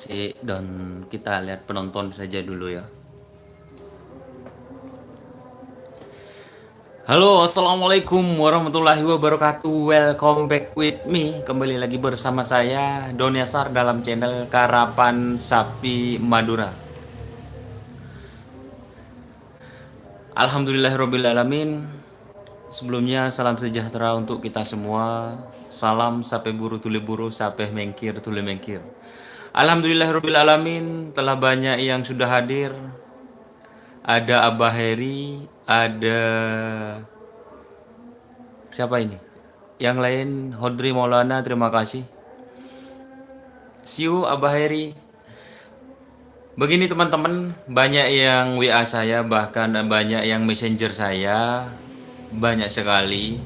sih dan kita lihat penonton saja dulu ya. Halo, assalamualaikum warahmatullahi wabarakatuh. Welcome back with me. Kembali lagi bersama saya Doni Asar dalam channel Karapan Sapi Madura. Alhamdulillahirobbilalamin. Sebelumnya salam sejahtera untuk kita semua. Salam sape buru tuli buru, sape mengkir tuli mengkir. Alhamdulillahirobbilalamin, telah banyak yang sudah hadir. Ada Abah Heri, ada siapa ini? Yang lain Hodri Maulana, terima kasih. Siu Abah Heri. Begini teman-teman, banyak yang WA saya, bahkan banyak yang messenger saya, banyak sekali.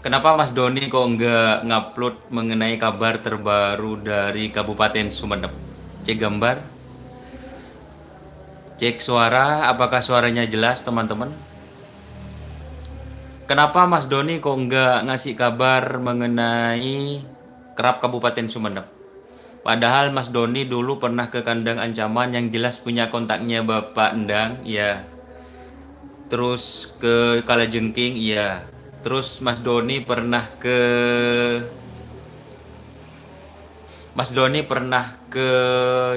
Kenapa Mas Doni kok nggak ngupload mengenai kabar terbaru dari Kabupaten Sumeneb? Cek gambar, cek suara, apakah suaranya jelas teman-teman? Kenapa Mas Doni kok nggak ngasih kabar mengenai Kerap Kabupaten Sumeneb? Padahal Mas Doni dulu pernah ke kandang ancaman yang jelas punya kontaknya Bapak Endang, ya. Terus ke Kalajengking, iya. Terus Mas Doni pernah ke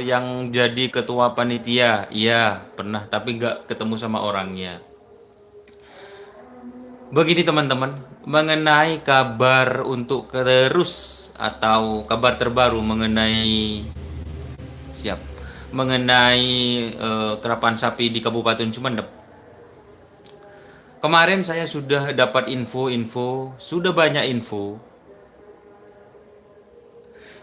yang jadi ketua panitia, iya pernah, tapi nggak ketemu sama orangnya. Begini teman-teman, mengenai kabar untuk terus atau kabar terbaru mengenai kerapan sapi di Kabupaten Sumeneb. Kemarin saya sudah dapat info-info, sudah banyak info.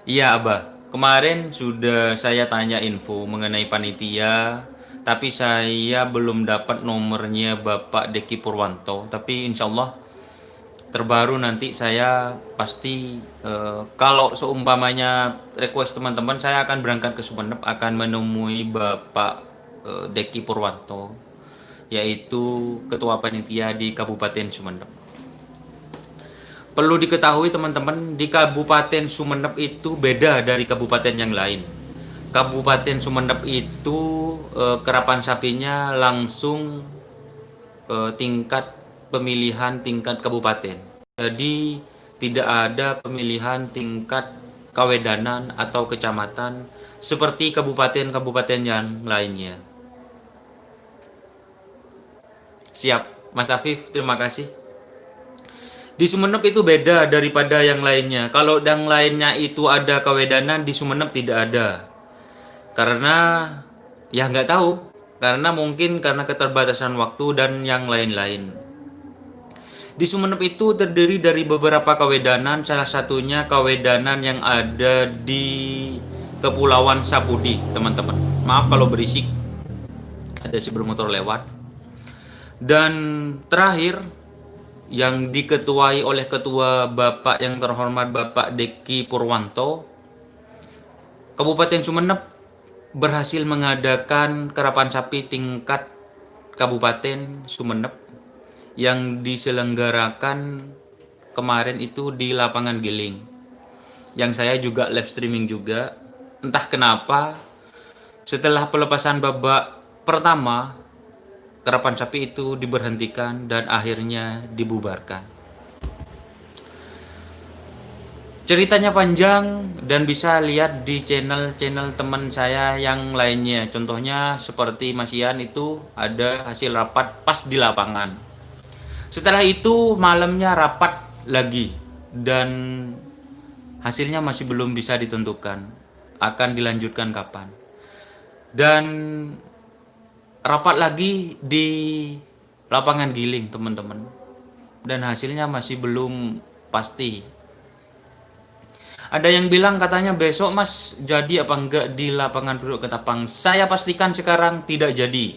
Iya Abah, kemarin sudah saya tanya info mengenai panitia, tapi saya belum dapat nomornya Bapak Deki Purwanto. Tapi insya Allah terbaru nanti saya pasti, kalau seumpamanya request teman-teman, saya akan berangkat ke Sumeneb, akan menemui Bapak Deki Purwanto, yaitu ketua panitia di Kabupaten Sumeneb. Perlu diketahui teman-teman, di Kabupaten Sumeneb itu beda dari kabupaten yang lain. Kabupaten Sumeneb itu kerapan sapinya langsung tingkat pemilihan tingkat kabupaten. Jadi tidak ada pemilihan tingkat kawedanan atau kecamatan seperti kabupaten-kabupaten yang lainnya. Siap, Mas Afif, terima kasih. Di Sumeneb itu beda daripada yang lainnya. Kalau yang lainnya itu ada kawedanan, di Sumeneb tidak ada. Karena ya nggak tahu, karena mungkin karena keterbatasan waktu dan yang lain-lain. Di Sumeneb itu terdiri dari beberapa kawedanan, salah satunya kawedanan yang ada di Kepulauan Sapudi, teman-teman. Maaf kalau berisik, ada si bermotor lewat. Dan terakhir, yang diketuai oleh ketua Bapak yang terhormat Bapak Deki Purwanto, Kabupaten Sumeneb berhasil mengadakan kerapan sapi tingkat Kabupaten Sumeneb yang diselenggarakan kemarin itu di lapangan Giling, yang saya juga live streaming juga. Entah kenapa setelah pelepasan babak pertama, kerapan sapi itu diberhentikan dan akhirnya dibubarkan. Ceritanya panjang dan bisa lihat di channel-channel teman saya yang lainnya. Contohnya seperti Mas Ian, itu ada hasil rapat pas di lapangan. Setelah itu malamnya rapat lagi dan hasilnya masih belum bisa ditentukan akan dilanjutkan kapan. Dan rapat lagi di lapangan Giling, teman-teman, dan hasilnya masih belum pasti. Ada yang bilang katanya besok Mas jadi apa enggak di lapangan Purwok Ketapang. Saya pastikan sekarang tidak jadi,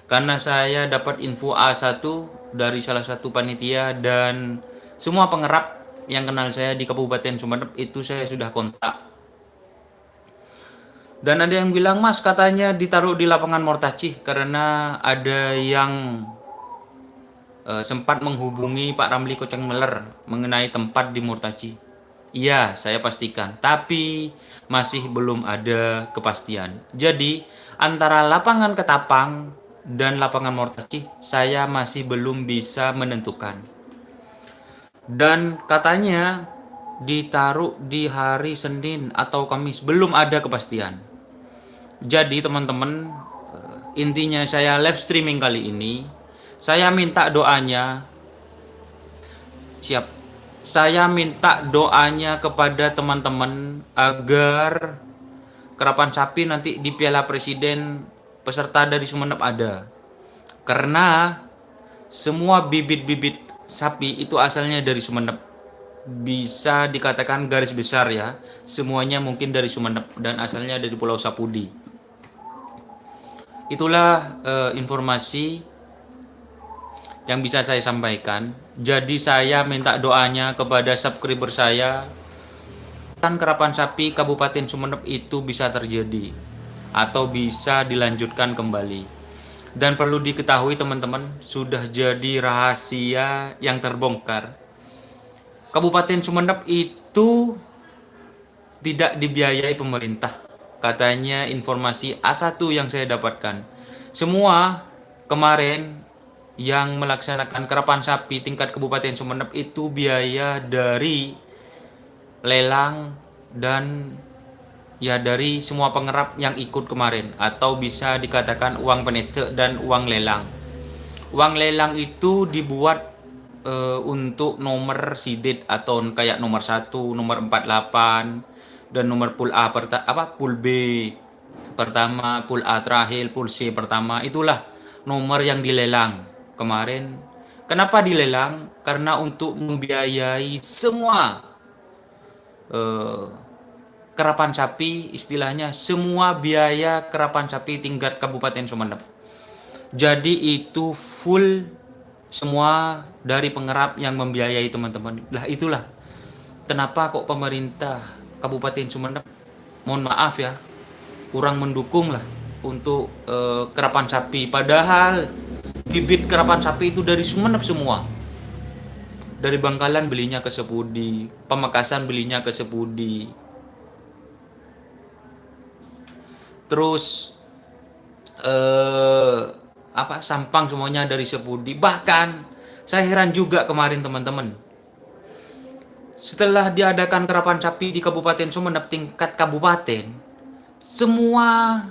karena saya dapat info A1 dari salah satu panitia, dan semua pengerap yang kenal saya di Kabupaten Sumeneb itu saya sudah kontak. Dan ada yang bilang, Mas katanya ditaruh di lapangan Mortaci, karena ada yang sempat menghubungi Pak Ramli Koceng Meler mengenai tempat di Mortaci. Iya, saya pastikan. Tapi masih belum ada kepastian. Jadi, antara lapangan Ketapang dan lapangan Mortacih, saya masih belum bisa menentukan. Dan katanya ditaruh di hari Senin atau Kamis, belum ada kepastian. Jadi teman-teman, intinya saya live streaming kali ini, saya minta doanya, siap. Saya minta doanya kepada teman-teman agar kerapan sapi nanti di Piala Presiden peserta dari Sumeneb ada. Karena semua bibit-bibit sapi itu asalnya dari Sumeneb. Bisa dikatakan garis besar ya, semuanya mungkin dari Sumeneb dan asalnya dari Pulau Sapudi. Itulah informasi yang bisa saya sampaikan. Jadi saya minta doanya kepada subscriber saya, kan kerapan sapi Kabupaten Sumeneb itu bisa terjadi atau bisa dilanjutkan kembali. Dan perlu diketahui teman-teman, sudah jadi rahasia yang terbongkar. Kabupaten Sumeneb itu tidak dibiayai pemerintah. Katanya informasi A1 yang saya dapatkan. Semua kemarin yang melaksanakan kerapan sapi tingkat Kabupaten Sumeneb itu biaya dari lelang dan ya dari semua pengerap yang ikut kemarin, atau bisa dikatakan uang penete dan uang lelang. Uang lelang itu dibuat untuk nomor sidit atau kayak nomor 1, nomor 48 dan nomor pool A pool B pertama, pool A terakhir, pool C pertama, itulah nomor yang dilelang kemarin. Kenapa dilelang? Karena untuk membiayai semua kerapan sapi, istilahnya semua biaya kerapan sapi tingkat Kabupaten Sumeneb. Jadi itu full semua dari pengerap yang membiayai teman-teman. Lah itulah kenapa kok pemerintah Kabupaten Sumeneb, mohon maaf ya, kurang mendukung lah untuk kerapan sapi. Padahal bibit kerapan sapi itu dari Sumeneb semua. Dari Bangkalan belinya ke Sepudi, Pamekasan belinya ke Sepudi. Terus Sampang semuanya dari Sepudi. Bahkan saya heran juga kemarin teman-teman, setelah diadakan kerapan sapi di Kabupaten Sumeneb tingkat kabupaten, semua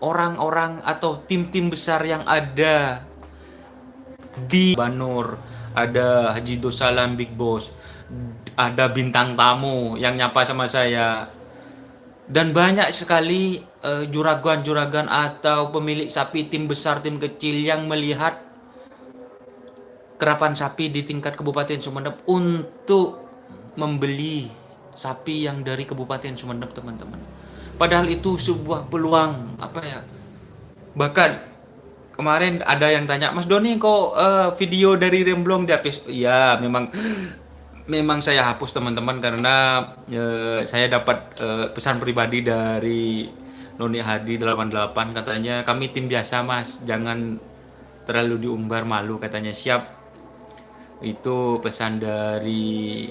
orang-orang atau tim-tim besar yang ada di Banur, ada Haji Dosalam Big Boss, ada bintang tamu yang nyapa sama saya, dan banyak sekali juragan-juragan atau pemilik sapi, tim besar, tim kecil yang melihat kerapan sapi di tingkat Kabupaten Sumeneb untuk membeli sapi yang dari Kabupaten Sumeneb teman-teman. Padahal itu sebuah peluang bahkan kemarin ada yang tanya, Mas Doni kok video dari Remblong dihapus? Iya, memang saya hapus teman-teman, karena saya dapat pesan pribadi dari Noni Hadi 88, katanya kami tim biasa Mas, jangan terlalu diumbar, malu katanya. Siap, itu pesan dari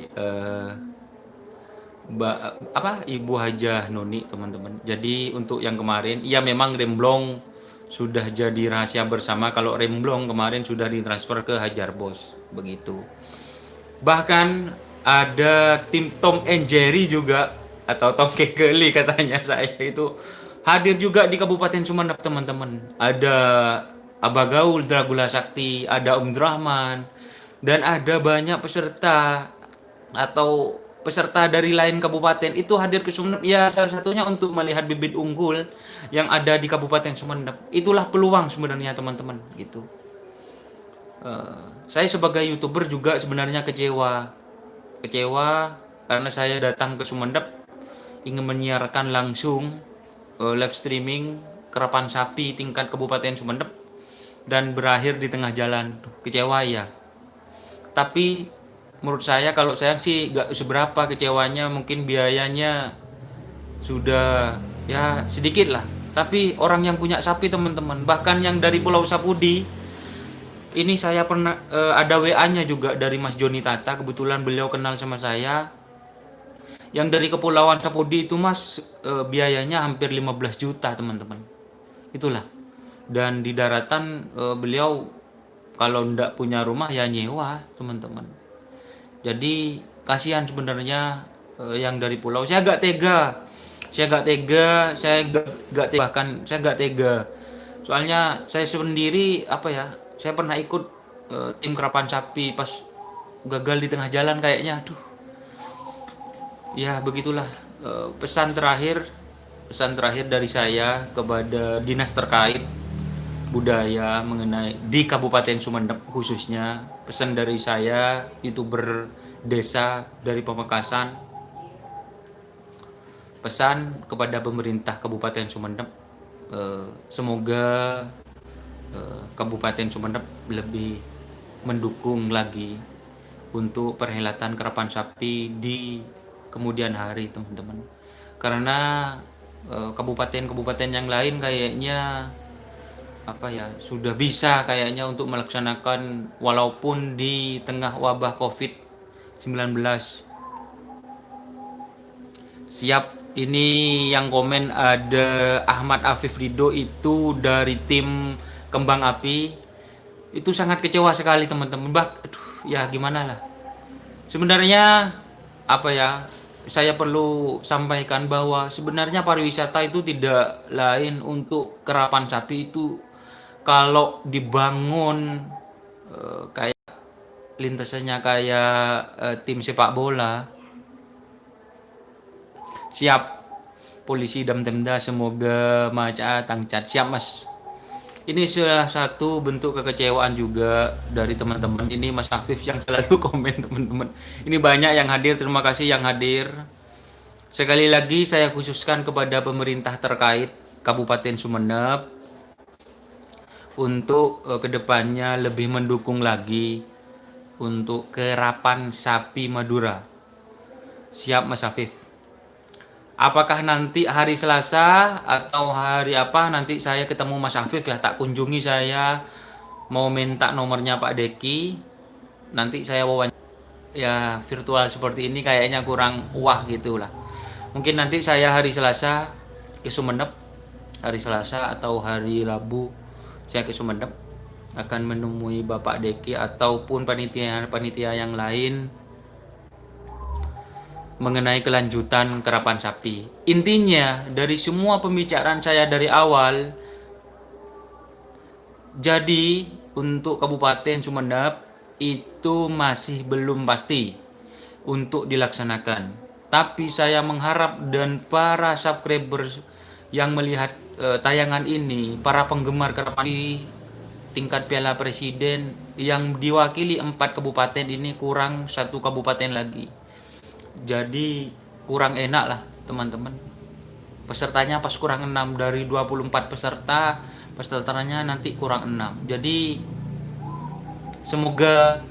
Ibu Hajah Noni teman-teman. Jadi untuk yang kemarin, ya memang Remblong sudah jadi rahasia bersama kalau Remblong kemarin sudah ditransfer ke Hajar Bos begitu. Bahkan ada tim Tom and Jerry juga, atau Tom Kekeli katanya saya, itu hadir juga di Kabupaten Sumeneb teman-teman. Ada Abah Gaul Dragula Sakti, ada Om Drahman, dan ada banyak peserta atau peserta dari lain kabupaten itu hadir ke Sumeneb, ya salah satunya untuk melihat bibit unggul yang ada di Kabupaten Sumeneb. Itulah peluang sebenarnya teman-teman gitu. Saya sebagai YouTuber juga sebenarnya kecewa karena saya datang ke Sumeneb ingin menyiarkan langsung live streaming kerapan sapi tingkat Kabupaten Sumeneb dan berakhir di tengah jalan. Kecewa ya. Tapi menurut saya, kalau saya sih gak seberapa kecewanya, mungkin biayanya sudah ya sedikit lah. Tapi orang yang punya sapi teman-teman, bahkan yang dari Pulau Sapudi, ini saya pernah ada WA-nya juga dari Mas Joni Tata, kebetulan beliau kenal sama saya. Yang dari Kepulauan Sapudi itu mas biayanya hampir 15 juta teman-teman. Itulah. Dan di daratan beliau kalau ndak punya rumah ya nyewa teman-teman. Jadi kasihan sebenarnya yang dari pulau. Saya agak tega. Bahkan saya gak tega. Soalnya saya sendiri apa ya? Saya pernah ikut tim kerapan sapi pas gagal di tengah jalan kayaknya. Aduh. Ya begitulah pesan terakhir dari saya kepada dinas terkait budaya mengenai di Kabupaten Sumeneb khususnya, pesan dari saya YouTuber desa dari Pamekasan, pesan kepada pemerintah Kabupaten Sumeneb, semoga Kabupaten Sumeneb lebih mendukung lagi untuk perhelatan kerapan sapi di kemudian hari teman-teman, karena kabupaten-kabupaten yang lain kayaknya apa ya sudah bisa kayaknya untuk melaksanakan walaupun di tengah wabah COVID-19. Siap. Ini yang komen ada Ahmad Afif Rido itu dari tim Kembang Api. Itu sangat kecewa sekali teman-teman. Aduh ya gimana lah. Sebenarnya apa ya, saya perlu sampaikan bahwa sebenarnya pariwisata itu tidak lain untuk kerapan sapi itu kalau dibangun kayak lintasannya kayak tim sepak bola. Siap polisi Damtemda, semoga maca tangcat. Siap mas. Ini salah satu bentuk kekecewaan juga dari teman-teman. Ini Mas Afif yang selalu komen teman-teman. Ini banyak yang hadir, terima kasih yang hadir. Sekali lagi saya khususkan kepada pemerintah terkait Kabupaten Sumeneb untuk kedepannya lebih mendukung lagi untuk kerapan sapi Madura. Siap Mas Afif. Apakah nanti hari Selasa atau hari apa nanti saya ketemu Mas Afif ya, tak kunjungi, saya mau minta nomornya Pak Deki. Nanti saya wawancara ya, virtual seperti ini kayaknya kurang wah gitulah. Mungkin nanti saya hari Selasa ke Sumeneb, hari Selasa atau hari Rabu saya ke Sumeneb akan menemui Bapak Deki ataupun panitia yang lain mengenai kelanjutan kerapan sapi. Intinya dari semua pembicaraan saya dari awal, jadi untuk Kabupaten Sumeneb itu masih belum pasti untuk dilaksanakan. Tapi saya mengharap dan para subscribers yang melihat tayangan ini, para penggemar kerapan di tingkat Piala Presiden yang diwakili 4 kabupaten ini kurang 1 kabupaten lagi. Jadi kurang enak lah teman-teman. Pesertanya pas kurang 6 dari 24 pesertanya nanti kurang 6. Jadi semoga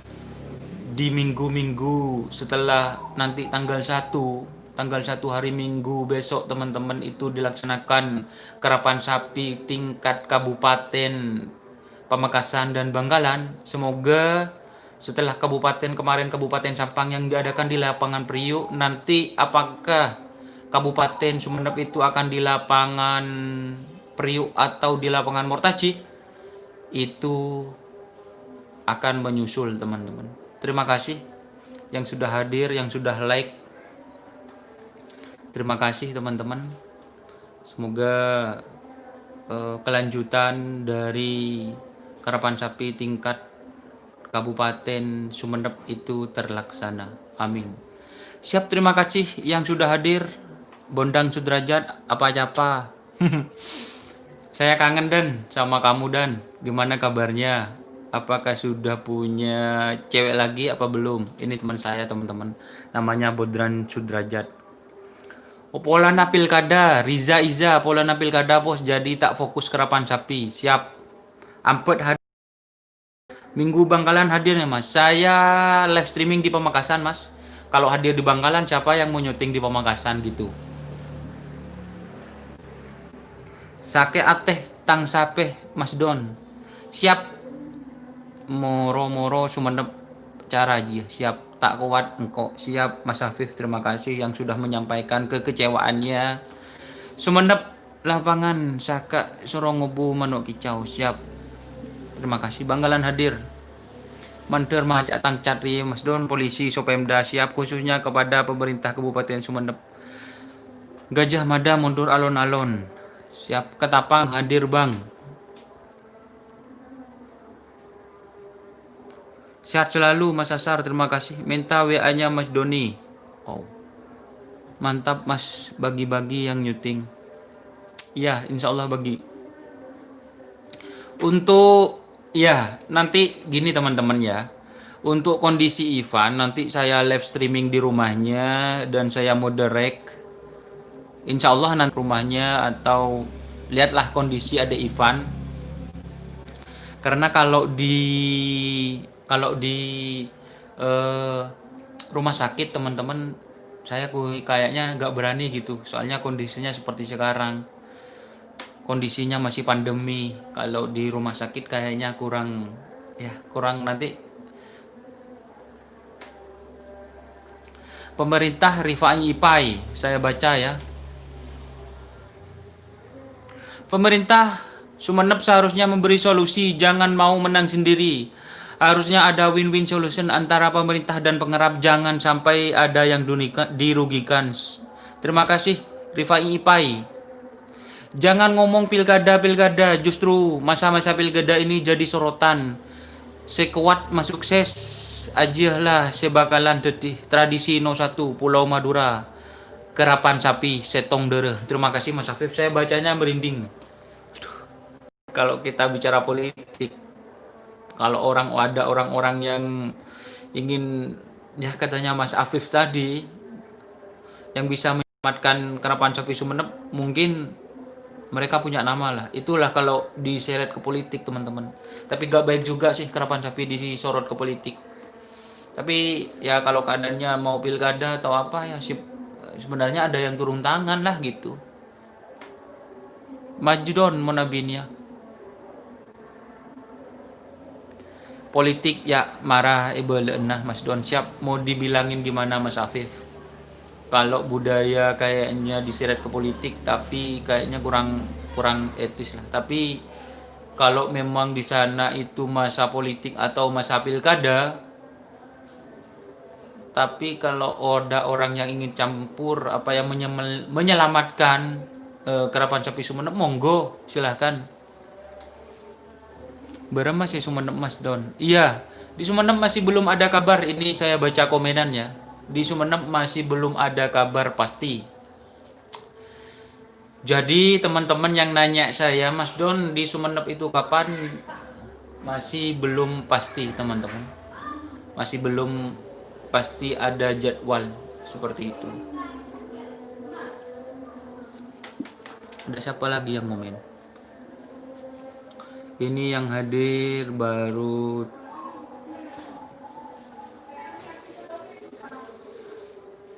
di minggu-minggu setelah nanti tanggal 1 hari Minggu besok teman-teman itu dilaksanakan kerapan sapi tingkat kabupaten Pamekasan dan Bangkalan. Semoga setelah kemarin Kabupaten Sampang yang diadakan di lapangan Priuk, nanti apakah Kabupaten Sumeneb itu akan di lapangan Priuk atau di lapangan Mortaji, itu akan menyusul teman-teman. Terima kasih yang sudah hadir, yang sudah like. Terima kasih teman-teman. Semoga kelanjutan dari karapan sapi tingkat Kabupaten Sumeneb itu terlaksana. Amin. Siap, terima kasih yang sudah hadir. Bondang Sudrajat, apa-apa. Saya kangen Dan sama kamu Dan. Gimana kabarnya? Apakah sudah punya cewek lagi apa belum? Ini teman saya teman-teman. Namanya Bodran Sudrajat. Polana pilkada, Riza Iza, Polana pilkada bos, jadi tak fokus kerapan sapi. Siap. Ampet hadir. Minggu Bangkalan hadir ya mas. Saya live streaming di Pamekasan mas. Kalau hadir di Bangkalan siapa yang mau nyuting di Pamekasan gitu. Sake ateh tang sape Mas Don. Siap. Moro-moro Sumeneb cara aja. Siap. tak kuat engkau. Siap Mas Afif, terima kasih yang sudah menyampaikan kekecewaannya. Sumenep lapangan Saka Sorongobu Manuk Kicau. Siap, terima kasih. Banggalan hadir. Manter Mahacak Tangcatri Mas Don, polisi Sopemda siap, khususnya kepada pemerintah Kabupaten Sumenep. Gajah Mada mundur alon-alon. Siap. Ketapang hadir bang. Sehat selalu Mas Asar, terima kasih. Minta WA-nya Mas Doni. Oh, mantap Mas, bagi-bagi yang nyuting. Ya, insya Allah bagi. Untuk ya nanti gini teman-teman ya. Untuk kondisi Ivan nanti saya live streaming di rumahnya dan saya moderate. Insya Allah nanti rumahnya atau lihatlah kondisi ada Ivan. Karena kalau di rumah sakit teman-teman, saya kayaknya nggak berani gitu, soalnya kondisinya seperti sekarang, kondisinya masih pandemi. Kalau di rumah sakit kayaknya kurang nanti. Pemerintah Rifai Ipai, saya baca ya, pemerintah Sumenep seharusnya memberi solusi, jangan mau menang sendiri. Harusnya ada win-win solution antara pemerintah dan pengerap, jangan sampai ada yang dirugikan. Terima kasih Rifai Ipai. Jangan ngomong pilkada, justru masa-masa pilkada ini jadi sorotan. Sekuat mas sukses aja lah sebakalan dedih. Tradisi 01 Pulau Madura, kerapan sapi setong dere. Terima kasih Mas Afif, saya bacanya merinding. Kalau kita bicara politik, kalau ada orang-orang yang ingin ya katanya Mas Afif tadi yang bisa menyelamatkan kerapan sapi Sumenep, mungkin mereka punya nama lah. Itulah kalau diseret ke politik teman-teman. Tapi gak baik juga sih kerapan sapi disorot ke politik. Tapi ya kalau keadaannya mau pilkada atau apa ya sebenarnya ada yang turun tangan lah gitu. Maju don monabinya. Politik ya marah nah Mas Don. Siap, mau dibilangin gimana Mas Afif? Kalau budaya kayaknya diseret ke politik, tapi kayaknya kurang etis lah. Tapi kalau memang di sana itu masa politik atau masa pilkada, tapi kalau ada orang yang ingin campur apa yang menyelamatkan kerapan sapi Sumenep, monggo silahkan. Berapa sih Sumenep Mas Don? Iya, di Sumenep masih belum ada kabar. Ini saya baca komenan ya. Di Sumenep masih belum ada kabar pasti. Jadi teman-teman yang nanya saya, Mas Don di Sumenep itu kapan? Masih belum pasti teman-teman. Masih belum pasti ada jadwal seperti itu. Ada siapa lagi yang komen? Ini yang hadir baru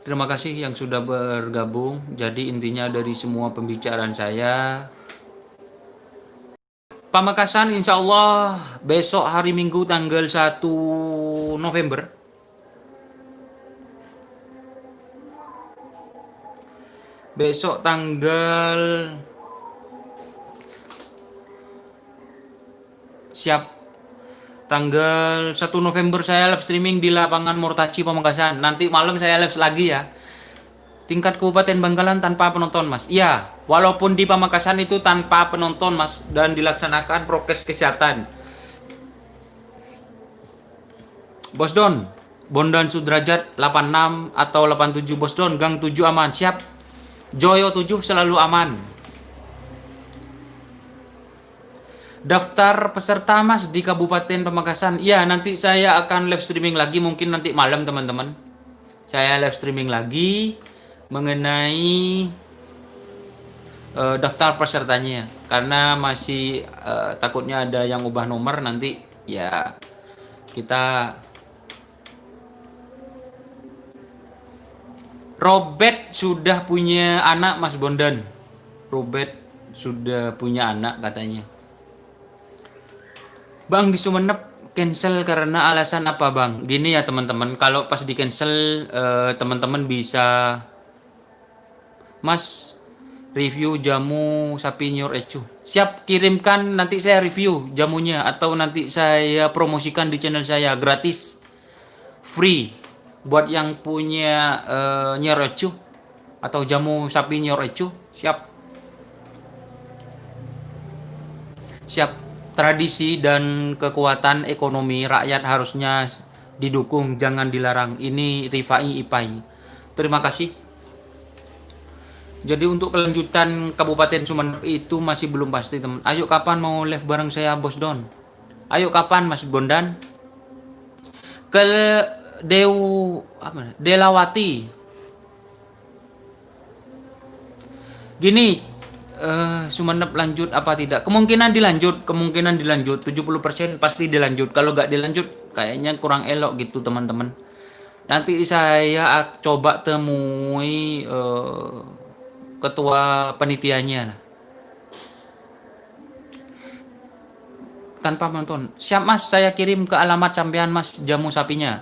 terima kasih yang sudah bergabung. Jadi intinya dari semua pembicaraan saya, Pamekasan insya Allah besok hari Minggu tanggal 1 November besok tanggal siap tanggal 1 November saya live streaming di lapangan Mortaci Pamekasan. Nanti malam saya live lagi ya. Tingkat Kabupaten Bangkalan tanpa penonton Mas. Iya, walaupun di Pamekasan itu tanpa penonton Mas dan dilaksanakan prokes kesehatan. Bos Don, Bondan Sudrajat 86 atau 87 Bos Don, Gang 7 aman. Siap. Joyo 7 selalu aman. Daftar peserta Mas di Kabupaten Pamekasan. Iya, nanti saya akan live streaming lagi mungkin nanti malam teman-teman. Saya live streaming lagi mengenai daftar pesertanya karena masih takutnya ada yang ubah nomor nanti ya kita. Robert sudah punya anak Mas Bondan. Robert sudah punya anak katanya. Bang di Sumenep Cancel karena alasan apa bang? Gini ya teman-teman, kalau pas di cancel teman-teman bisa Mas review jamu sapi Nyor Ecu. Siap, kirimkan, nanti saya review jamunya atau nanti saya promosikan di channel saya gratis, free buat yang punya Nyor Ecu atau jamu sapi Nyor Ecu. Siap. Tradisi dan kekuatan ekonomi rakyat harusnya didukung, jangan dilarang. Ini Rifai Ipai. Terima kasih. Jadi untuk kelanjutan Kabupaten Sumeneb itu masih belum pasti teman. Ayo kapan mau live bareng saya Bos Don? Ayo kapan Mas Bondan? Ke Delawati. Gini, Sumeneb lanjut apa tidak? Kemungkinan dilanjut 70% pasti dilanjut. Kalau nggak dilanjut kayaknya kurang elok gitu teman-teman. Nanti saya coba temui ketua penitianya tanpa menonton. Siap Mas, saya kirim ke alamat sampean Mas jamu sapinya.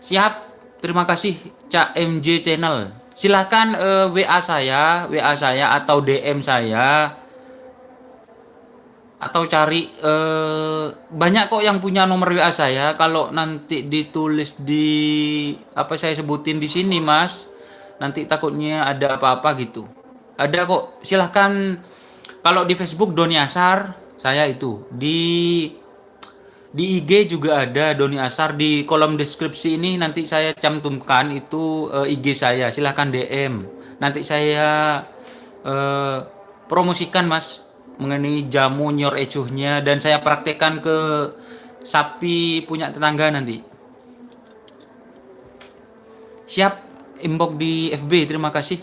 Siap, terima kasih Cak MJ Channel. Silahkan WA saya atau DM saya atau cari banyak kok yang punya nomor WA saya. Kalau nanti ditulis di apa saya sebutin di sini Mas, nanti takutnya ada apa-apa gitu. Ada kok, silahkan. Kalau di Facebook Doni Asar, saya itu di IG juga ada Doni Asar. Di kolom deskripsi ini nanti saya cantumkan itu IG saya, silahkan DM. Nanti saya promosikan Mas mengenai jamu Nyor Ecuhnya dan saya praktekkan ke sapi punya tetangga nanti. Siap, inbox di FB. Terima kasih.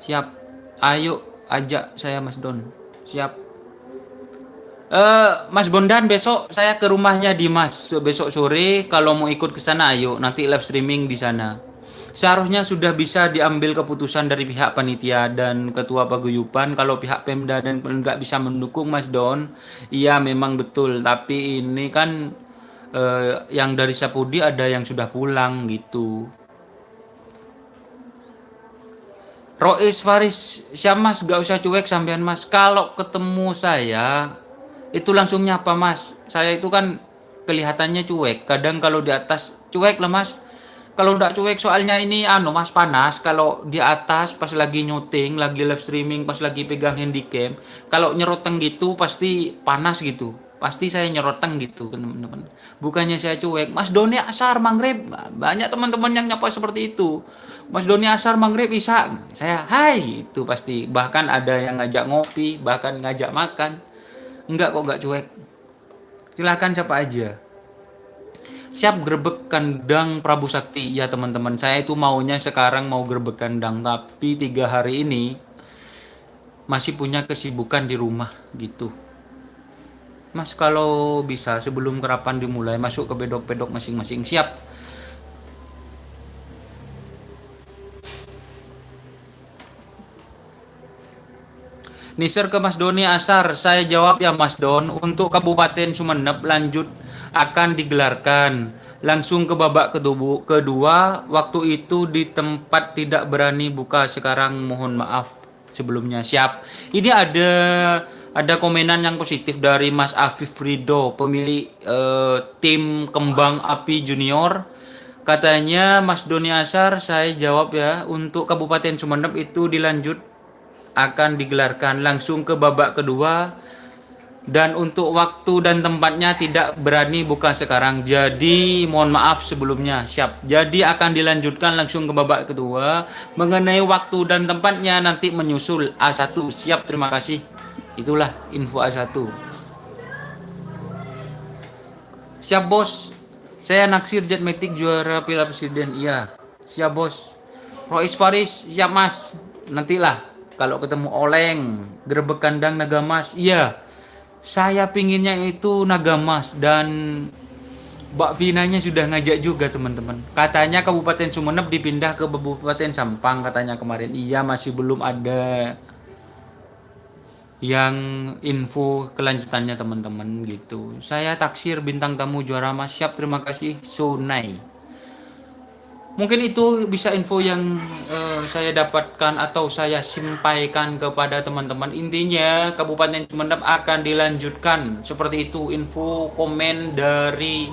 Siap, ayo ajak saya Mas Don. Siap. Mas Bondan, besok saya ke rumahnya Dimas besok sore. Kalau mau ikut ke sana ayo, nanti live streaming di sana. Seharusnya sudah bisa diambil keputusan dari pihak panitia dan ketua paguyuban. Kalau pihak Pemda dan nggak bisa mendukung Mas Don, iya memang betul. Tapi ini kan yang dari Sapudi ada yang sudah pulang gitu. Rois Faris, siap Mas, gak usah cuek sampean Mas. Kalau ketemu saya itu langsung nyapa Mas. Saya itu kan kelihatannya cuek. Kadang kalau di atas cuek lah Mas. Kalau udah cuek soalnya ini Mas panas. Kalau di atas pas lagi nyuting, lagi live streaming, pas lagi pegang handycam, kalau nyeroteng gitu pasti panas gitu. Pasti saya nyeroteng gitu teman-teman. Bukannya saya cuek. Mas Doni Asar Maghrib. Banyak teman-teman yang nyapa seperti itu. Mas Doni Asar Maghrib Isa, saya hai itu pasti. Bahkan ada yang ngajak ngopi, bahkan ngajak makan. Enggak kok, enggak cuek. Silakan siapa aja. Siap gerbek kandang Prabu Sakti. Ya teman-teman, saya itu maunya sekarang mau gerbek kandang, tapi 3 hari ini masih punya kesibukan di rumah gitu. Mas kalau bisa sebelum kerapan dimulai masuk ke pedok-pedok masing-masing. Siap. Niser ke Mas Doni Asar, saya jawab ya Mas Don. Untuk Kabupaten Sumeneb lanjut akan digelarkan langsung ke babak kedua. Waktu itu di tempat tidak berani buka, sekarang mohon maaf sebelumnya. Siap. Ini ada komenan yang positif dari Mas Afif Rido, pemilik tim Kembang Api Junior. Katanya Mas Doni Asar, saya jawab ya, untuk Kabupaten Sumeneb itu dilanjut akan digelarkan langsung ke babak kedua, dan untuk waktu dan tempatnya tidak berani buka sekarang, jadi mohon maaf sebelumnya. Siap, jadi akan dilanjutkan langsung ke babak kedua. Mengenai waktu dan tempatnya nanti menyusul A1. Siap, terima kasih. Itulah info A1. Siap bos, saya naksir Jetmatic juara Piala Presiden. Iya siap bos. Rois Faris, siap Mas, nantilah kalau ketemu Oleng, gerbek kandang Nagamas. Iya, saya pinginnya itu Nagamas, dan Mbak Vinanya sudah ngajak juga teman-teman. Katanya Kabupaten Sumeneb dipindah ke Kabupaten Sampang katanya kemarin. Iya, masih belum ada. yang info kelanjutannya teman-teman gitu. Saya taksir bintang tamu juara Mas. Siap, terima kasih Sunai. Mungkin itu bisa info yang saya dapatkan atau saya sampaikan kepada teman-teman. Intinya Kabupaten Sumeneb akan dilanjutkan. Seperti itu info komen dari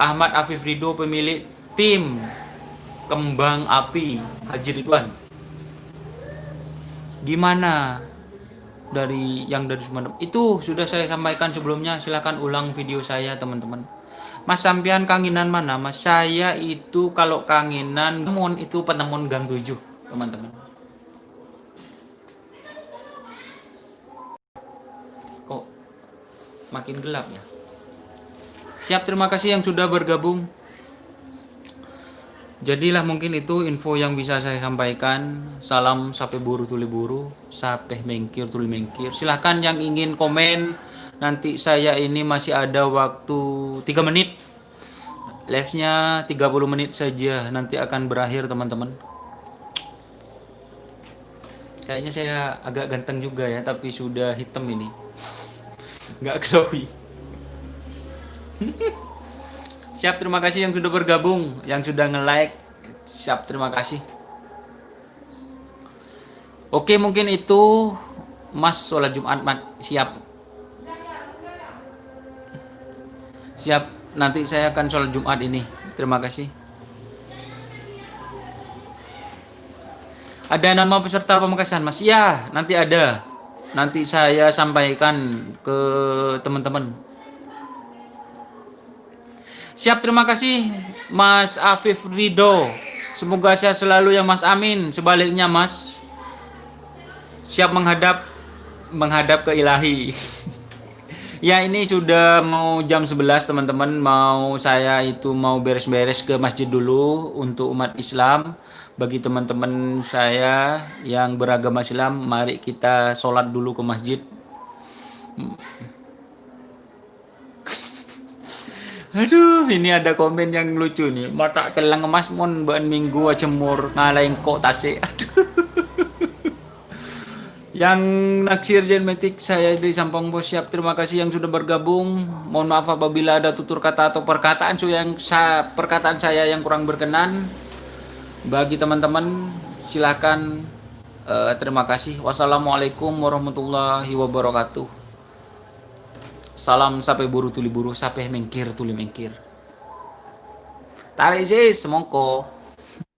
Ahmad Afif Rido, pemilik tim Kembang Api Haji Ridwan. Gimana dari Sumeneb? Itu sudah saya sampaikan sebelumnya. Silahkan ulang video saya teman-teman. Mas sampean kangenan mana? Mas, saya itu kalau kangenan mon itu Petemon Gang 7 teman-teman. Kok makin gelap ya? Siap, terima kasih yang sudah bergabung. Jadilah mungkin itu info yang bisa saya sampaikan. Salam sape buru tuli buru, sape mengkir tuli mengkir. Silahkan yang ingin komen. Nanti saya ini masih ada waktu 3 menit. Live-nya 30 menit saja, nanti akan berakhir teman-teman. Kayaknya saya agak ganteng juga ya, tapi sudah hitam ini. Nggak glowy. Siap, terima kasih yang sudah bergabung, yang sudah nge-like. Siap, terima kasih. Oke, mungkin itu Mas sholat Jumat, siap. Siap, nanti saya akan sholat Jumat ini. Terima kasih. Ada nama peserta pamekasan Mas? Ya, nanti ada. Nanti saya sampaikan ke teman-teman. Siap, terima kasih Mas Afif Rido. Semoga sehat selalu ya Mas, amin. Sebaliknya Mas, siap menghadap ke ilahi. Ya, ini sudah mau jam 11 teman-teman. Saya mau beres-beres ke masjid dulu untuk umat Islam. Bagi teman-teman saya yang beragama Islam, mari kita sholat dulu ke masjid. Aduh, ini ada komen yang lucu nih. Mata telang emas mon ban minggu cemur ngalahin kok tasik. Aduh. Yang naksir genetik saya di Sampang Bos, siap, terima kasih yang sudah bergabung. Mohon maaf apabila ada tutur kata atau perkataan saya yang kurang berkenan. Bagi teman-teman silakan, terima kasih. Wassalamualaikum warahmatullahi wabarakatuh. Salam sape buru tuli buru, sape mengkir tuli mengkir. Tarik sih semongko.